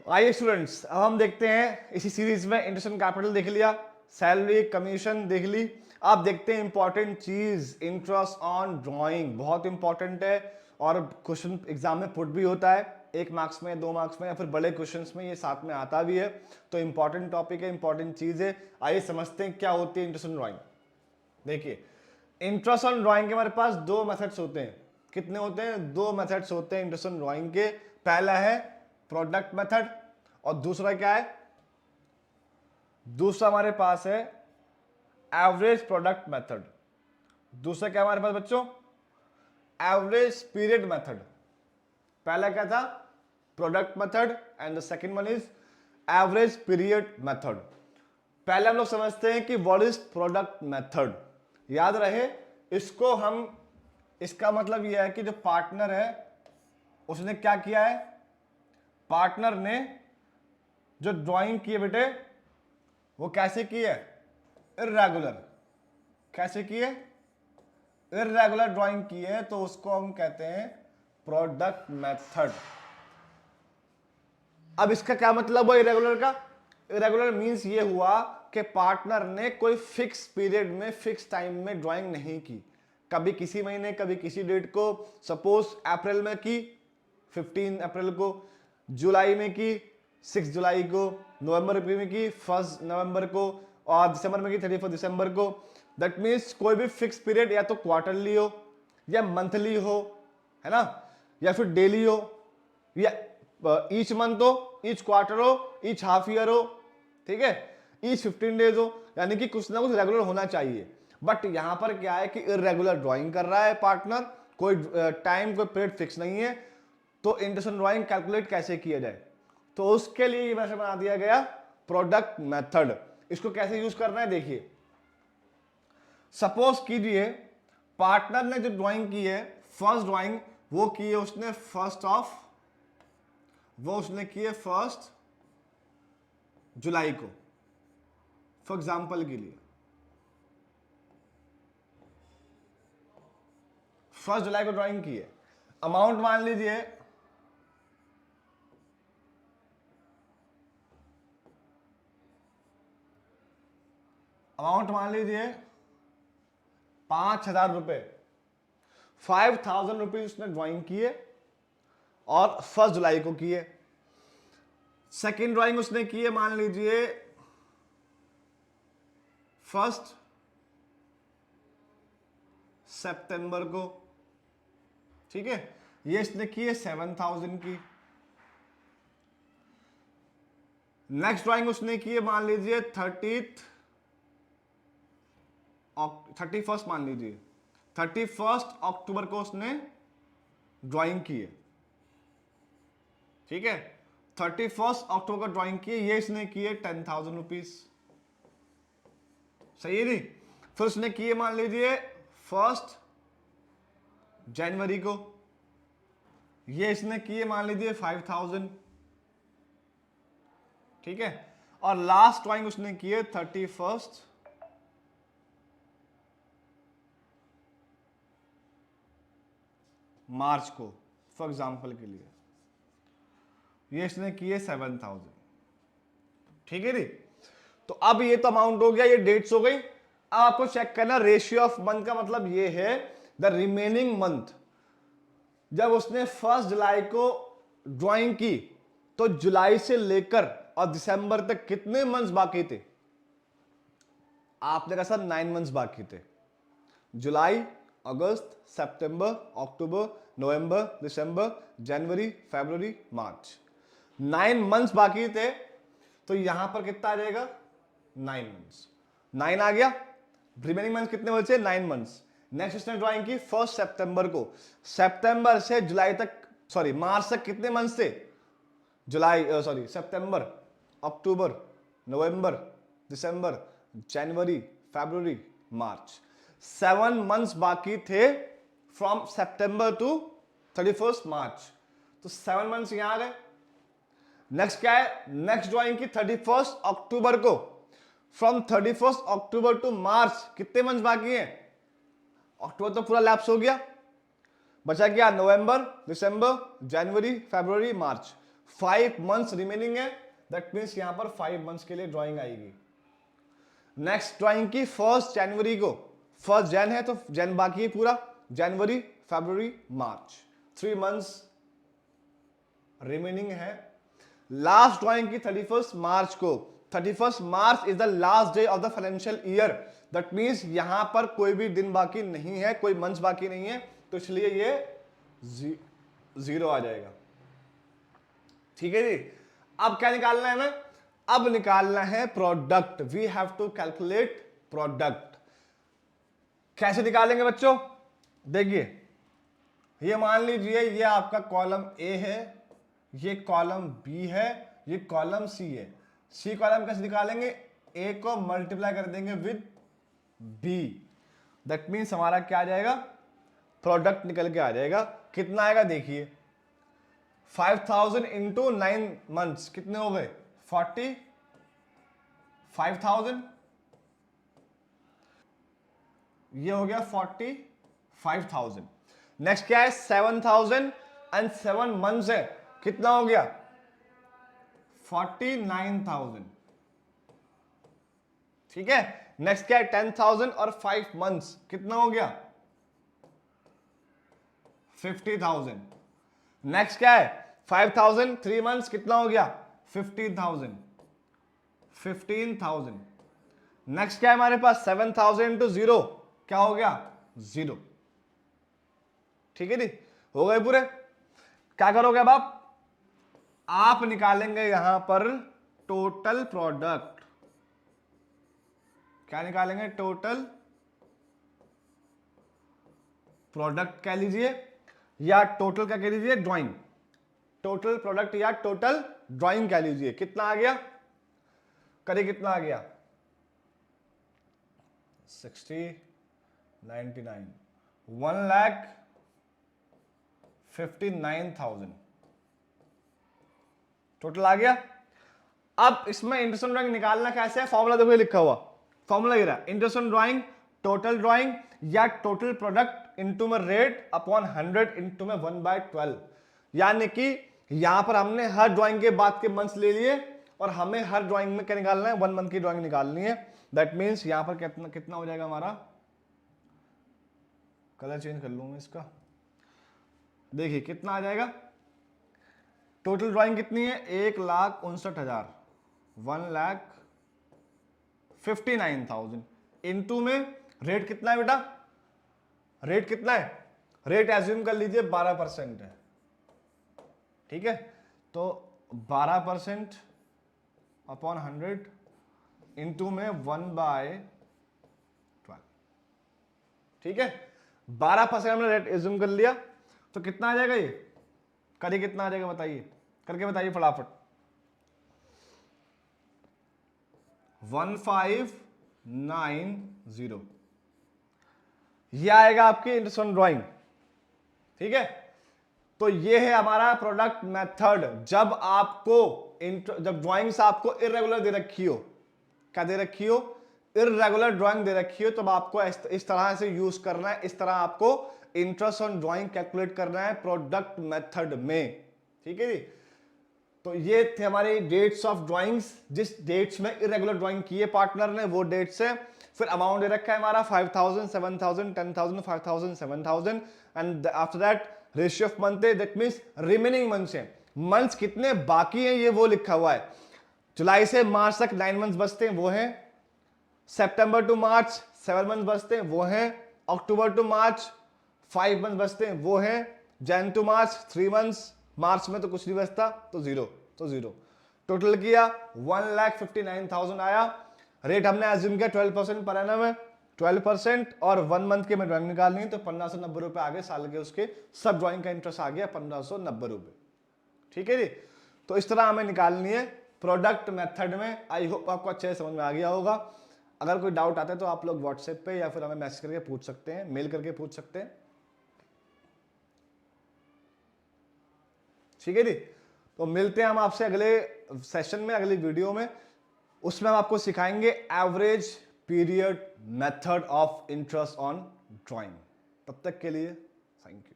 आइए स्टूडेंट्स, अब हम देखते हैं इसी सीरीज में इंटरेस्ट एंड कैपिटल देख लिया, सैलरी कमीशन देख ली। आप देखते हैं इंपॉर्टेंट चीज इंटरेस्ट ऑन ड्राइंग, बहुत इंपॉर्टेंट है और क्वेश्चन एग्जाम में पुट भी होता है, 1 मार्क्स में, 2 मार्क्स में या फिर बड़े क्वेश्चंस में ये साथ में आता भी है। तो इंपॉर्टेंट टॉपिक है, इंपॉर्टेंट चीज है। आइए समझते हैं क्या होती है इंटरेस्ट ऑन ड्राइंग। देखिए, इंटरेस्ट ऑन ड्राइंग के हमारे पास 2 मेथड्स होते हैं। कितने होते हैं? 2 मेथड्स होते हैं इंटरेस्ट ऑन ड्राइंग के। पहला है प्रोडक्ट मेथड और दूसरा क्या है? दूसरा हमारे पास है एवरेज प्रोडक्ट मेथड। दूसरा क्या हमारे पास बच्चों? Average period method. पहला क्या था? Product method and the second one is average period method. पहले हम लोग समझते हैं कि व्हाट इज प्रोडक्ट मेथड। याद रहे इसको हम, इसका मतलब यह है कि जो पार्टनर है उसने क्या किया है? पार्टनर ने जो ड्राइंग की है बेटे वो कैसे की है? इर्रेगुलर। कैसे की है? इर्रेगुलर ड्राइंग की है, तो उसको हम कहते हैं प्रोडक्ट मेथड। अब इसका क्या मतलब हुआ इरेगुलर का? इरेगुलर मींस ये हुआ कि पार्टनर ने कोई फिक्स पीरियड में, फिक्स टाइम में ड्राइंग नहीं की। कभी किसी महीने, कभी किसी डेट को। सपोज अप्रैल में की 15 अप्रैल को, जुलाई में की 6 जुलाई को, नवंबर में की 1 नवंबर को, और दिसंबर में की 31 दिसंबर को। दैट मीन्स कोई भी फिक्स पीरियड या तो क्वार्टरली हो या मंथली हो, है ना, या फिर डेली हो, या ईच मंथ हो, ईच क्वार्टर हो, ईच हाफ ईयर हो, ठीक है, ईच 15 डेज हो, यानी कि कुछ ना कुछ रेगुलर होना चाहिए। बट यहां पर क्या है कि इरेगुलर ड्राइंग कर रहा है पार्टनर, कोई टाइम, कोई पीरियड फिक्स नहीं है। तो इंटरेस्ट ड्राइंग कैलकुलेट कैसे किया जाए, तो उसके लिए ये मेथड बना दिया गया प्रोडक्ट मेथड। इसको कैसे यूज करना है देखिए। सपोज कीजिए पार्टनर ने जो ड्राइंग की है, फर्स्ट ड्राइंग वो की है उसने उसने की है 1 जुलाई को, फॉर एग्जाम्पल के लिए 1 जुलाई को ड्राइंग की है। अमाउंट मान लीजिए ₹5,000, 5,000 उसने ड्राइंग की है और 1 जुलाई को की है। सेकेंड ड्राइंग उसने की है मान लीजिए 1 सितंबर को, ठीक है, ये इसने की है 7,000 की। नेक्स्ट ड्राइंग उसने की है मान लीजिए 31 मान लीजिए 31 अक्टूबर को उसने ड्राइंग की है, ठीक है, 31 अक्टूबर को ड्राइंग की है, ये इसने की है 10,000 रुपीज। सही है नहीं? फिर उसने की है मान लीजिए 1 जनवरी को, ये इसने की है मान लीजिए 5,000, ठीक है, और लास्ट ड्राइंग उसने की है 31 मार्च को, फॉर एग्जाम्पल के लिए ये इसने की है 7,000, ठीक है जी। तो अब ये तो अमाउंट हो गया, ये डेट्स हो गई। अब आपको चेक करना रेशियो ऑफ मंथ का मतलब ये है द रिमेनिंग मंथ। जब उसने 1 जुलाई को ड्राइंग की तो जुलाई से लेकर और दिसंबर तक कितने मंथ्स बाकी थे? आपने कहा सर 9 मंथ्स बाकी थे। जुलाई, अगस्त, सितंबर, अक्टूबर, नवंबर, दिसंबर, जनवरी, फरवरी, मार्च, 9 मंथ्स बाकी थे। तो यहां पर कितना आ जाएगा? 9 मंथ्स। 9 आ गया। रिमेनिंग मंथ्स कितने बचे? 9 मंथ्स। नेक्स्ट उसने ड्राइंग की 1 सितंबर को। सितंबर से जुलाई तक, सॉरी मार्च तक कितने मंथ्स थे? सितंबर, अक्टूबर, नवंबर, दिसंबर, जनवरी, फरवरी, मार्च, 7 मंथ्स बाकी थे फ्रॉम सितंबर टू 31 मार्च। तो 7 मंथ्स यहां आ गए। नेक्स्ट क्या है? नेक्स्ट ड्राइंग की 31 अक्टूबर को। फ्रॉम 31 अक्टूबर टू मार्च कितने मंथ्स बाकी हैं? अक्टूबर तो पूरा लैप्स हो गया, बचा क्या? नवंबर, दिसंबर, जनवरी, फरवरी, मार्च, 5 मंथ्स रिमेनिंग है, दैट मीन्स यहां पर 5 मंथ्स के लिए ड्राइंग आएगी। नेक्स्ट ड्राइंग की 1 जनवरी को, 1 जन है तो जन बाकी है पूरा, जनवरी फरवरी मार्च, 3 मंथ्स रिमेनिंग है। लास्ट ड्राइंग की 31 मार्च को, 31 March is the last day of the financial year, that means यहां पर कोई भी दिन बाकी नहीं है, कोई मंथ्स बाकी नहीं है, तो इसलिए ये 0 आ जाएगा। ठीक है जी। अब क्या निकालना है हमें? अब निकालना है product. We have to calculate product. कैसे निकालेंगे बच्चों? देखिए, ये मान लीजिए ये आपका कॉलम ए है, ये कॉलम बी है, ये कॉलम सी है। सी कॉलम कैसे निकालेंगे? ए को मल्टीप्लाई कर देंगे विद बी, दैट मीन्स हमारा क्या आ जाएगा? प्रोडक्ट निकल के आ जाएगा। कितना आएगा देखिए, 5000 इंटू 9 मंथ्स कितने हो गए? 45,000। ये हो गया 45,000। नेक्स्ट क्या है? 7,000 एंड 7 मंथ्स है, कितना हो गया? 49,000। ठीक है। नेक्स्ट क्या है? 10,000 और 5 मंथ्स कितना हो गया? 50,000। नेक्स्ट क्या है? 5,000 3 मंथ्स कितना हो गया? 15,000। 15,000। नेक्स्ट क्या है हमारे पास? 7,000 इंटू 0 क्या हो गया? 0। ठीक है जी, हो गए पूरे। क्या करोगे अब आप निकालेंगे यहां पर टोटल प्रोडक्ट। क्या निकालेंगे? टोटल प्रोडक्ट कह लीजिए, या टोटल क्या कह लीजिए? ड्राइंग। टोटल प्रोडक्ट या टोटल ड्राइंग कह लीजिए। कितना आ गया? करिए कितना आ गया? 60, 99, 1,59,000 टोटल आ गया। अब इसमें इंटरेस्ट ऑन ड्राइंग निकालना कैसे है? फॉर्मूला देखो, ये लिखा हुआ फॉर्मूला ये रहा, interest on drawing total drawing या टोटल प्रोडक्ट इंटू में रेट अपॉन 100 इंटू में 1/12। यानी कि यहां पर हमने हर ड्राइंग के बाद के मंथ्स ले लिए और हमें हर ड्राइंग में क्या निकालना है? 1 मंथ की ड्राइंग निकालनी है। दैट मीन्स यहां पर कितना कितना हो जाएगा हमारा? कलर चेंज कर लूंगा इसका। देखिए कितना आ जाएगा? टोटल ड्राइंग कितनी है? 1,59,000, 1,59,000 इंटू में रेट कितना है बेटा? रेट कितना है? रेट एज्यूम कर लीजिए 12% है। ठीक है, तो 12% अपॉन 100 इंटू में 1/12। ठीक है, 12% हमने रेट एज्यूम कर लिया, तो कितना आ जाएगा? ये करिए कितना आ जाएगा बताइए, करके बताइए फटाफट। 1590 ये आएगा आपकी इंटरेस्ट ऑन ड्राइंग। ठीक है, तो ये है हमारा प्रोडक्ट मेथड। जब ड्राइंग्स आपको इरेगुलर दे रखी हो, क्या दे रखी हो? इरेगुलर ड्राइंग दे रखी हो, तब आपको इस तरह से यूज करना है। इस तरह आपको इंटरेस्ट ऑन ड्राइंग कैलकुलेट करना है प्रोडक्ट मेथड में। ठीक है जी, तो ये थे हमारे डेट्स ऑफ ड्राइंग्स। जिस डेट्स में इरेगुलर ड्राइंग की है पार्टनर ने, वो डेट्स है। फिर अमाउंट दे रखा है हमारा 5,000, 7,000, 10,000, 5,000, 7,000 and after that ratio of month है, दैट मींस रिमेनिंग मंथ्स है। मंथ्स कितने बाकी हैं ये वो लिखा हुआ है। जुलाई से मार्च तक 9 मंथ्स बचते हैं, वो हैं। सितंबर टू मार्च 7 मंथ्स बचते हैं, वो हैं। अक्टूबर टू मार्च 5 मंथ्स बचते हैं, वो हैं। जन टू मार्च 3 मंथ्स, मार्च में तो कुछ नहीं बचता, तो जीरो। टोटल किया 1,59,000 आया। रेट हमने एज्यूम किया 12% पर एनम है, 12% और 1 मंथ के में ड्राइंग निकालनी है, तो 1,590 रुपए आ गए साल के। उसके सब ड्राइंग का इंटरेस्ट आ गया 1,590 रुपए। ठीक है जी, तो इस तरह हमें निकालनी है प्रोडक्ट मेथड में। आई होप आपको अच्छे से समझ में आ गया होगा। अगर कोई डाउट आता है तो आप लोग व्हाट्सएप पे या फिर हमें मैसेज करके पूछ सकते हैं, मेल करके पूछ सकते हैं। ठीक है जी, तो मिलते हैं हम आपसे अगले सेशन में, अगली वीडियो में। उसमें हम आपको सिखाएंगे average period method of interest on drawing. तब तक के लिए थैंक यू।